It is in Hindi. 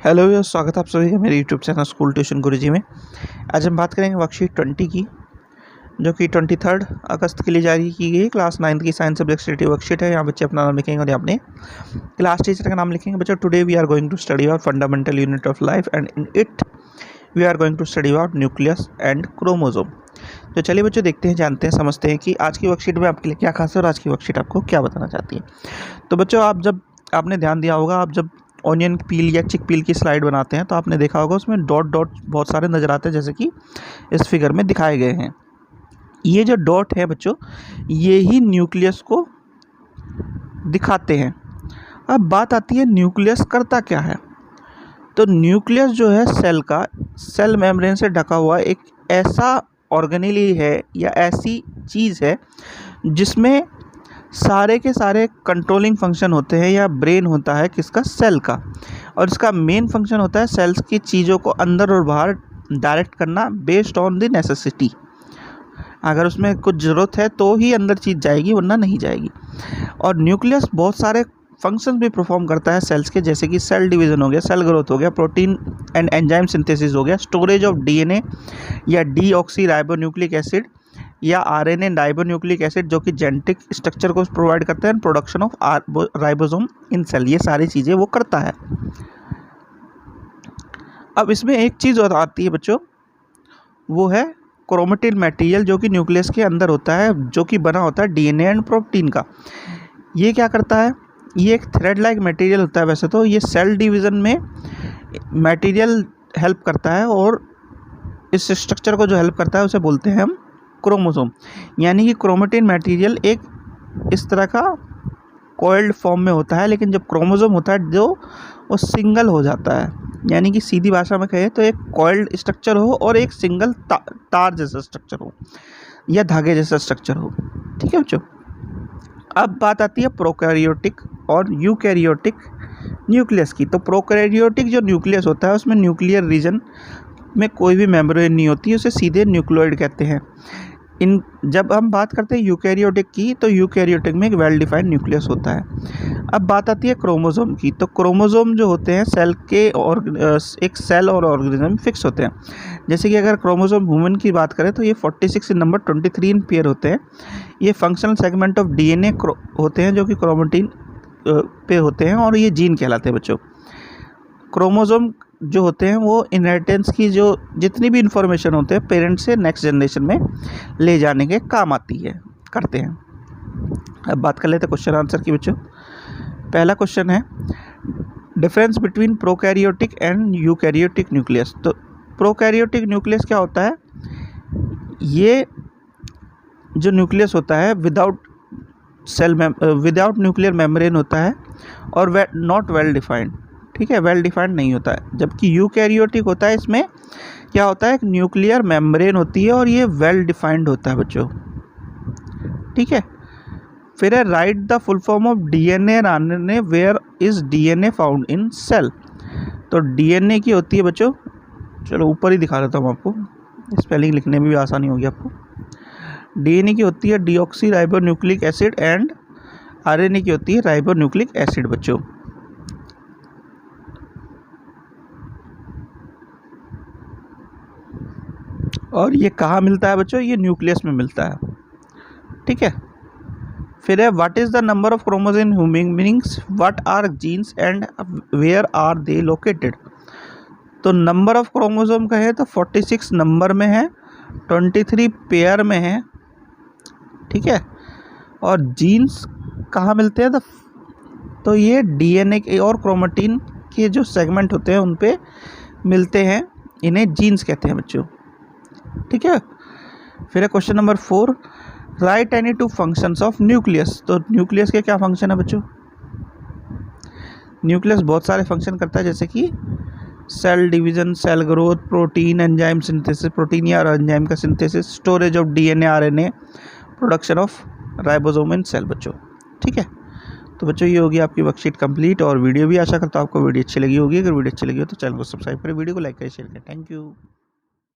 हेलो व्यूअर्स, स्वागत है आप सभी का मेरे यूट्यूब चैनल स्कूल ट्यूशन गुरुजी में। आज हम बात करेंगे वर्कशीट 20 की, जो कि 23 अगस्त के लिए जारी की गई क्लास 9 की साइंस सब्जेक्ट स्टडी वर्कशीट है। यहाँ बच्चे अपना नाम लिखेंगे और यहाँ अपने क्लास टीचर का नाम लिखेंगे। बच्चों, today we are going to study about fundamental unit of life and in it we are going to study about nucleus and chromosome. तो चलिए बच्चों, देखते हैं, जानते हैं, समझते हैं कि आज की वर्कशीट में आपके लिए क्या खास है और आज की वर्कशीट आपको क्या बताना चाहती है। तो बच्चों, आपने ध्यान दिया होगा, आप जब ऑनियन पील या चिक पील की स्लाइड बनाते हैं तो आपने देखा होगा उसमें डॉट डॉट बहुत सारे नज़र आते हैं, जैसे कि इस फिगर में दिखाए गए हैं। ये जो डॉट है बच्चों, ये ही न्यूक्लियस को दिखाते हैं। अब बात आती है न्यूक्लियस करता क्या है। तो न्यूक्लियस जो है सेल मेम्ब्रेन से ढका हुआ एक ऐसा ऑर्गेनेली है या ऐसी चीज़ है जिसमें सारे के सारे कंट्रोलिंग फंक्शन होते हैं या ब्रेन होता है किसका, सेल का। और इसका मेन फंक्शन होता है सेल्स की चीज़ों को अंदर और बाहर डायरेक्ट करना बेस्ड ऑन द नेसेसिटी। अगर उसमें कुछ ज़रूरत है तो ही अंदर चीज़ जाएगी, वरना नहीं जाएगी। और न्यूक्लियस बहुत सारे फंक्शन भी परफॉर्म करता है सेल्स के, जैसे कि सेल डिवीज़न हो गया, सेल ग्रोथ हो गया, प्रोटीन एंड एंजाइम सिंथेसिस हो गया, स्टोरेज ऑफ डीएनए या डीऑक्सी राइबोन्यूक्लिक एसिड या आरएनए राइबोन्यूक्लिक एसिड जो कि जेनेटिक स्ट्रक्चर को प्रोवाइड करते हैं, production of ribosome in cell, ये सारी चीज़ें वो करता है। अब इसमें एक चीज़ और आती है बच्चों, वो है क्रोमेटिन मटेरियल, जो कि न्यूक्लियस के अंदर होता है, जो कि बना होता है डीएनए एंड प्रोटीन का। ये क्या करता है, ये एक थ्रेड लाइक मटेरियल होता है। वैसे तो ये सेल डिवीज़न में मटेरियल हेल्प करता है, और इस स्ट्रक्चर को जो हेल्प करता है उसे बोलते हैं हम क्रोमोसोम। यानी कि क्रोमेटिन मटेरियल एक इस तरह का कॉइल्ड फॉर्म में होता है, लेकिन जब क्रोमोसोम होता है जो वो सिंगल हो जाता है। यानी कि सीधी भाषा में कहें तो एक कॉइल्ड स्ट्रक्चर हो और एक सिंगल तार जैसा स्ट्रक्चर हो या धागे जैसा स्ट्रक्चर हो। ठीक है बच्चों, अब बात आती है प्रोकैरियोटिक और यूकैरियोटिक न्यूक्लियस की। तो प्रोकैरियोटिक जो न्यूक्लियस होता है उसमें न्यूक्लियर रीजन में कोई भी मेम्ब्रेन नहीं होती, उसे सीधे न्यूक्लियोइड कहते हैं। जब हम बात करते हैं यूकैरियोटिक की, तो यूकैरियोटिक में एक वेल डिफाइंड न्यूक्लियस होता है। अब बात आती है क्रोमोसोम की। तो क्रोमोसोम जो होते हैं सेल के और एक सेल और ऑर्गेनिज्म में फिक्स होते हैं। जैसे कि अगर क्रोमोसोम ह्यूमन की बात करें तो ये 46 नंबर 23 इन पेयर होते हैं। ये फंक्शनल सेगमेंट ऑफ डीएनए होते हैं जो कि क्रोमेटिन पे होते हैं, और ये जीन कहलाते हैं बच्चों। क्रोमोसोम जो होते हैं वो इनहेरिटेंस की जो जितनी भी इंफॉर्मेशन होते हैं पेरेंट से नेक्स्ट जनरेशन में ले जाने के काम करते हैं। अब बात कर लेते हैं क्वेश्चन आंसर की बच्चों। पहला क्वेश्चन है, difference between prokaryotic and eukaryotic nucleus. तो प्रोकैरियोटिक न्यूक्लियस क्या होता है, ये जो न्यूक्लियस होता है विदाउट न्यूक्लियर मेम्ब्रेन होता है और नॉट वेल डिफाइंड। ठीक है, वेल डिफाइंड नहीं होता है। जबकि यूकैरियोटिक होता है, इसमें क्या होता है, एक न्यूक्लियर मेम्ब्रेन होती है और ये वेल डिफाइंड होता है बच्चों। ठीक है, फिर है write the full form of DNA and RNA, where is DNA found in cell. तो डीएनए की होती है बच्चों, चलो ऊपर ही दिखा देता हूँ आपको, स्पेलिंग लिखने में भी आसानी होगी आपको। डीएनए की होती है deoxy ribonucleic acid and RNA की होती है राइबोन्यूक्लिक एसिड बच्चों। और ये कहाँ मिलता है बच्चों, ये न्यूक्लियस में मिलता है। ठीक है, फिर है what is the number of chromosome in human beings, what are genes and where are they located. तो नंबर ऑफ क्रोमोसोम कहे तो 46 नंबर में है, 23 पेयर में है। ठीक है, और जीन्स कहाँ मिलते हैं, तो ये डीएनए के और क्रोमेटिन के जो सेगमेंट होते हैं उन पे मिलते हैं, इन्हें जीन्स कहते हैं बच्चों। ठीक है, फिर है question number 4, right any two functions of nucleus. तो न्यूक्लियस के क्या फंक्शन है बच्चों, न्यूक्लियस बहुत सारे फंक्शन करता है, जैसे कि cell division, cell growth, protein enzyme synthesis, protein या एंजाइम का synthesis, storage of DNA RNA, production of ribosome in cell बच्चों। ठीक है, तो बच्चों ये होगी आपकी वर्कशीट कंप्लीट, और वीडियो भी आशा करता हूँ आपको वीडियो अच्छी लगी होगी। अगर वीडियो अच्छी लगी हो तो चैनल को सब्सक्राइब करें, वीडियो को लाइक करें, शेयर करें। Thank you.